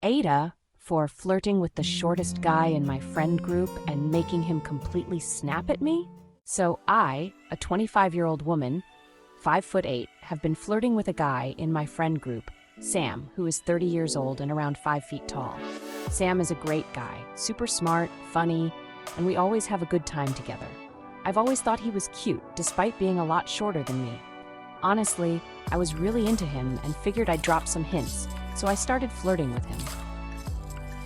AITA for flirting with the shortest guy in my friend group and making him completely snap at me? So I, a 25-year-old woman, 5'8", have been flirting with a guy in my friend group, Sam, who is 30 years old and around 5 feet tall. Sam is a great guy, super smart, funny, and we always have a good time together. I've always thought he was cute, despite being a lot shorter than me. Honestly, I was really into him and figured I'd drop some hints, so I started flirting with him.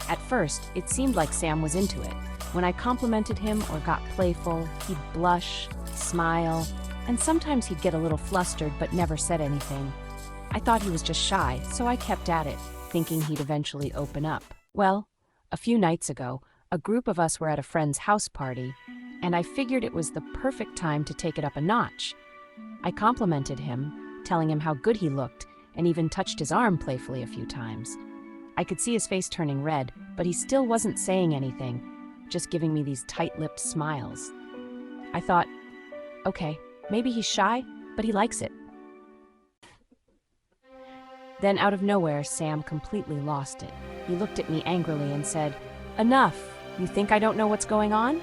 At first, it seemed like Sam was into it. When I complimented him or got playful, he'd blush, smile, and sometimes he'd get a little flustered but never said anything. I thought he was just shy, so I kept at it, thinking he'd eventually open up. Well, a few nights ago, a group of us were at a friend's house party, and I figured it was the perfect time to take it up a notch. I complimented him, telling him how good he looked, and even touched his arm playfully a few times. I could see his face turning red, but he still wasn't saying anything, just giving me these tight-lipped smiles. I thought, okay, maybe he's shy, but he likes it. Then out of nowhere, Sam completely lost it. He looked at me angrily and said, "Enough! You think I don't know what's going on?"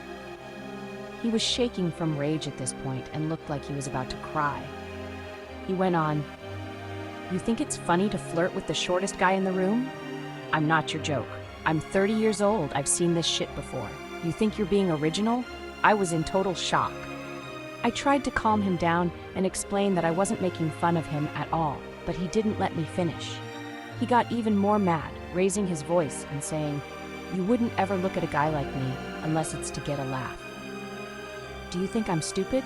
He was shaking from rage at this point and looked like he was about to cry. He went on, "You think it's funny to flirt with the shortest guy in the room? I'm not your joke. I'm 30 years old. I've seen this shit before. You think you're being original?" I was in total shock. I tried to calm him down and explain that I wasn't making fun of him at all, but he didn't let me finish. He got even more mad, raising his voice and saying, "You wouldn't ever look at a guy like me unless it's to get a laugh. Do you think I'm stupid?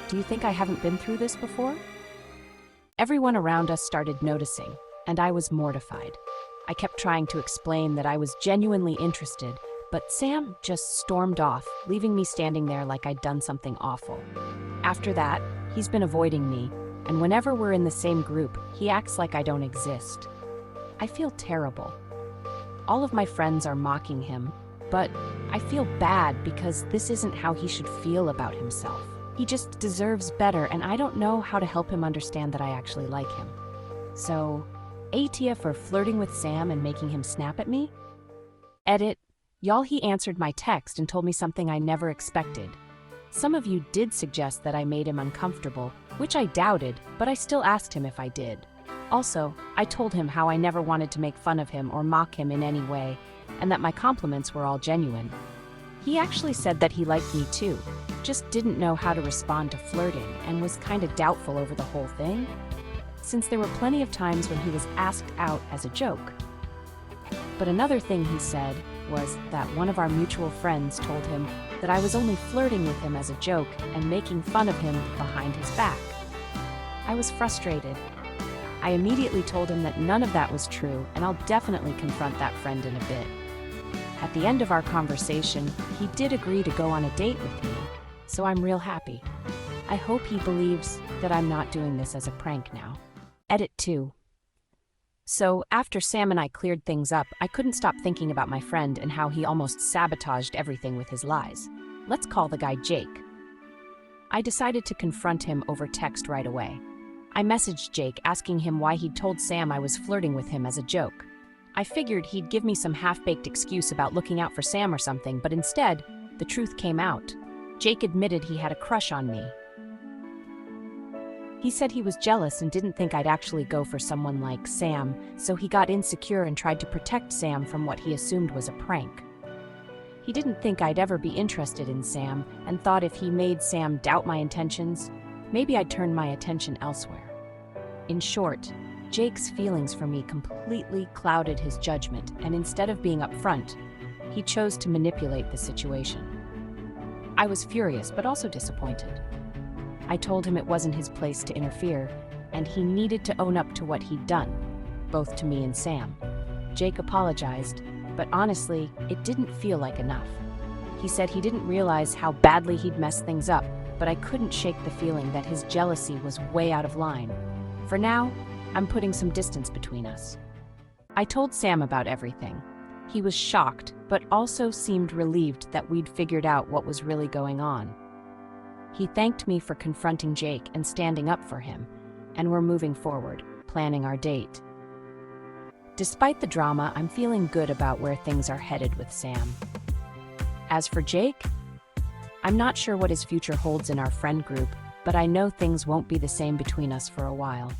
Do you think I haven't been through this before?" Everyone around us started noticing, and I was mortified. I kept trying to explain that I was genuinely interested, but Sam just stormed off, leaving me standing there like I'd done something awful. After that, he's been avoiding me, and whenever we're in the same group, he acts like I don't exist. I feel terrible. All of my friends are mocking him, but I feel bad because this isn't how he should feel about himself. He just deserves better, and I don't know how to help him understand that I actually like him. So, AITA for flirting with Sam and making him snap at me? Edit. Y'all, he answered my text and told me something I never expected. Some of you did suggest that I made him uncomfortable, which I doubted, but I still asked him if I did. Also, I told him how I never wanted to make fun of him or mock him in any way, and that my compliments were all genuine. He actually said that he liked me too, just didn't know how to respond to flirting and was kinda doubtful over the whole thing, since there were plenty of times when he was asked out as a joke. But another thing he said was that one of our mutual friends told him that I was only flirting with him as a joke and making fun of him behind his back. I was frustrated. I immediately told him that none of that was true, and I'll definitely confront that friend in a bit. At the end of our conversation, he did agree to go on a date with me, so I'm real happy. I hope he believes that I'm not doing this as a prank now. Edit 2. So, after Sam and I cleared things up, I couldn't stop thinking about my friend and how he almost sabotaged everything with his lies. Let's call the guy Jake. I decided to confront him over text right away. I messaged Jake asking him why he'd told Sam I was flirting with him as a joke. I figured he'd give me some half-baked excuse about looking out for Sam or something, but instead, the truth came out. Jake admitted he had a crush on me. He said he was jealous and didn't think I'd actually go for someone like Sam, so he got insecure and tried to protect Sam from what he assumed was a prank. He didn't think I'd ever be interested in Sam and thought if he made Sam doubt my intentions, maybe I'd turn my attention elsewhere. In short, Jake's feelings for me completely clouded his judgment, and instead of being upfront, he chose to manipulate the situation. I was furious but also disappointed. I told him it wasn't his place to interfere, and he needed to own up to what he'd done, both to me and Sam. Jake apologized, but honestly, it didn't feel like enough. He said he didn't realize how badly he'd messed things up, but I couldn't shake the feeling that his jealousy was way out of line. For now, I'm putting some distance between us. I told Sam about everything. He was shocked, but also seemed relieved that we'd figured out what was really going on. He thanked me for confronting Jake and standing up for him, and we're moving forward, planning our date. Despite the drama, I'm feeling good about where things are headed with Sam. As for Jake, I'm not sure what his future holds in our friend group, but I know things won't be the same between us for a while.